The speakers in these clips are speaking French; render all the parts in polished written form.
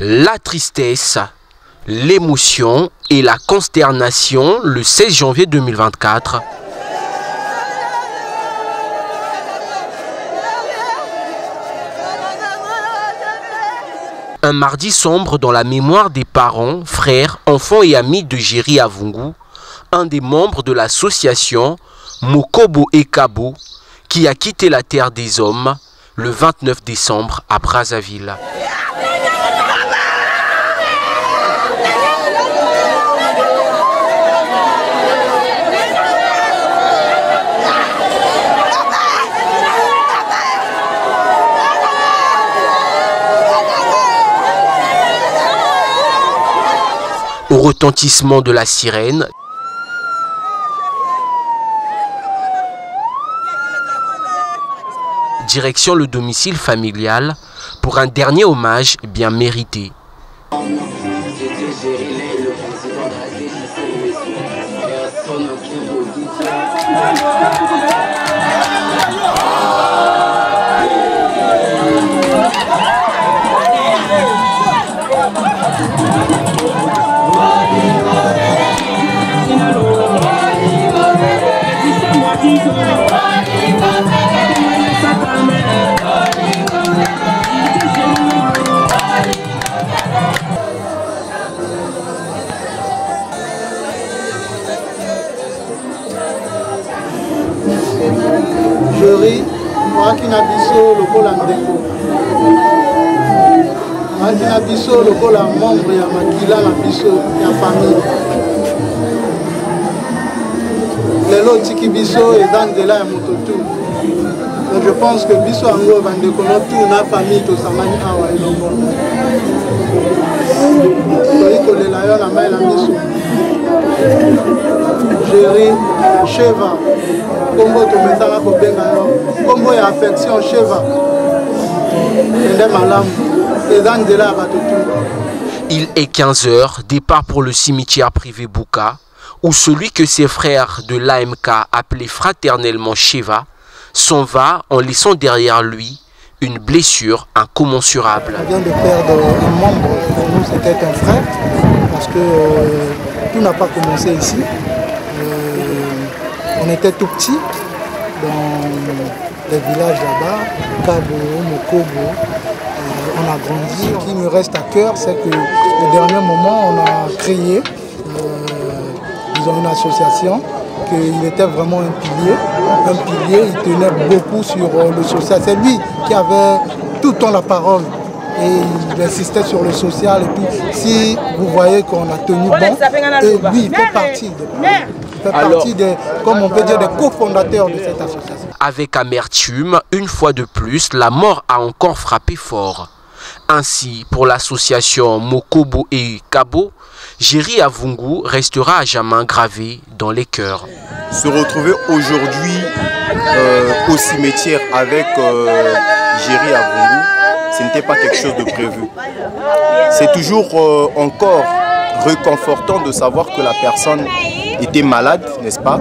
La tristesse, l'émotion et la consternation le 16 janvier 2024. Un mardi sombre dans la mémoire des parents, frères, enfants et amis de Géry Avungu, un des membres de l'association Mokobo et Kabo, qui a quitté la terre des hommes le 29 décembre à Brazzaville. Au retentissement de la sirène, direction le domicile familial pour un dernier hommage bien mérité. Géry, wakina biso lokola ndeko. Wakina biso lokola membre ya makila na biso ya famille. Lelo tiki biso eza nzela ya moto tu. Donc je pense que biso yango bandeko na tout na famille tosamani awa elongo. Toyi kolela yo na mai na biso. Géry, Sheva. Combo ya affection Sheva. Il est 15 h, départ pour le cimetière privé Bouka, où celui que ses frères de l'AMK appelaient fraternellement Sheva s'en va en laissant derrière lui une blessure incommensurable. On vient de perdre un membre, pour nous c'était un frère, parce que tout n'a pas commencé ici. On était tout petits dans les villages là-bas, Kabo, Mokobo. On a grandi. Ce qui me reste à cœur, c'est que au dernier moment, on a créé une association, qu'il était vraiment un pilier, il tenait beaucoup sur le social. C'est lui qui avait tout le temps la parole et il insistait sur le social. Et puis, si vous voyez qu'on a tenu bon, et lui, il fait partie comme on peut dire, des cofondateurs de cette association. Avec amertume, une fois de plus, la mort a encore frappé fort. Ainsi, pour l'association Mokobo et Kabo, Géry Avungu restera à jamais gravé dans les cœurs. Se retrouver aujourd'hui au cimetière avec Géry Avungu, ce n'était pas quelque chose de prévu. C'est toujours encore réconfortant de savoir que la personne était malade, n'est-ce pas,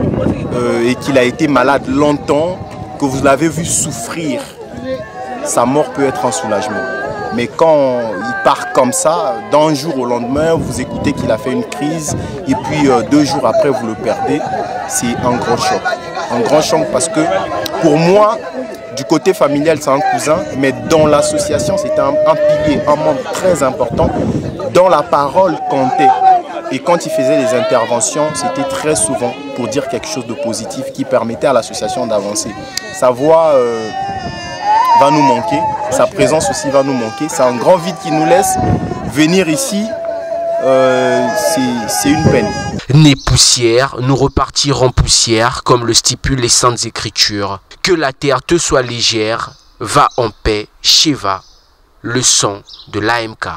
et qu'il a été malade longtemps, que vous l'avez vu souffrir. Sa mort peut être un soulagement. Mais quand il part comme ça, d'un jour au lendemain, vous écoutez qu'il a fait une crise, et puis 2 jours après, vous le perdez, c'est un grand choc. Un grand choc parce que, pour moi, du côté familial, c'est un cousin, mais dans l'association, c'était un pilier, un membre très important, dont la parole comptait. Et quand il faisait les interventions, c'était très souvent pour dire quelque chose de positif qui permettait à l'association d'avancer. Sa voix va nous manquer, sa présence aussi va nous manquer. C'est un grand vide qui nous laisse. Venir ici, c'est une peine. Nés poussière, nous repartirons poussière, comme le stipulent les Saintes Écritures. Que la terre te soit légère, va en paix, Sheva, le sang de l'AMK.